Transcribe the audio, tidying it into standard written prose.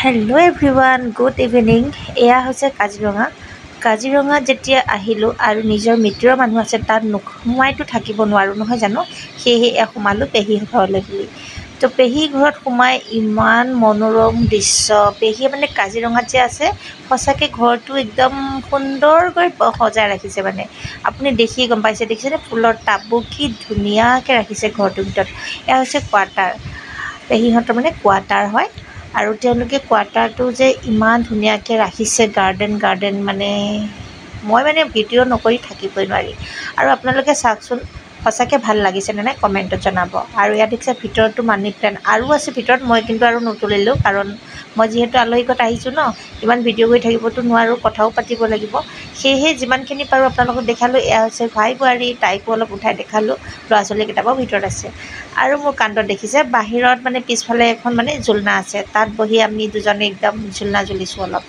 Hello' everyone, good evening. এয়া হৈছে কাজিৰঙা। কাজিৰঙাত যেতিয়া আহিলোঁ আৰু নিজৰ মিতিৰৰ মানুহ আছে, তাত নোসোমাইতো থাকিব নোৱাৰোঁ নহয় জানো। সেয়েহে সোমালোঁ পেহী ঘৰলৈ বুলি। তো পেহী ঘৰত সোমাই ইমান মনোৰম দৃশ্য। পেহীয়ে মানে কাজিৰঙাত যে আছে, সঁচাকৈ ঘৰটো একদম সুন্দৰকৈ সজাই ৰাখিছে। মানে আপুনি দেখিয়ে গম পাইছে, দেখিছেনে ফুলৰ টাববোৰ কি ধুনীয়াকৈ ৰাখিছে ঘৰটোৰ ভিতৰত। এয়া হৈছে কোৱাৰ্টাৰ, পেহীহঁতৰ মানে কোৱাৰ্টাৰ হয়। আৰু তেওঁলোকে কোৱাৰ্টাৰটো যে ইমান ধুনীয়াকৈ ৰাখিছে, গাৰ্ডেন মানে মই মানে ভিডিঅ' নকৰি থাকিবই নোৱাৰি। আৰু আপোনালোকে চাওকচোন, সঁচাকৈ ভাল লাগিছেনে নাই কমেণ্টত জনাব। আৰু ইয়াত দেখিছে ভিতৰতো মানি প্লেণ্ট আৰু আছে ভিতৰত, মই কিন্তু আৰু নুতুলিলোঁ, কাৰণ মই যিহেতু আলহী ঘৰত আহিছোঁ ন, ইমান ভিডিঅ' কৰি থাকিবতো নোৱাৰোঁ, কথাও পাতিব লাগিব। সেয়েহে যিমানখিনি পাৰোঁ আপোনালোকক দেখালোঁ। এয়া হৈছে ভাই বোৱাৰী, তাইকো অলপ উঠাই দেখালোঁ, ল'ৰা ছোৱালী কেইটাবাও ভিতৰত আছে। আৰু মোৰ কাণ্ডত দেখিছে, বাহিৰত মানে পিছফালে এখন মানে ঝুলনা আছে, তাত বহি আমি দুজনে একদম ঝুলনা ঝুলিছোঁ অলপ।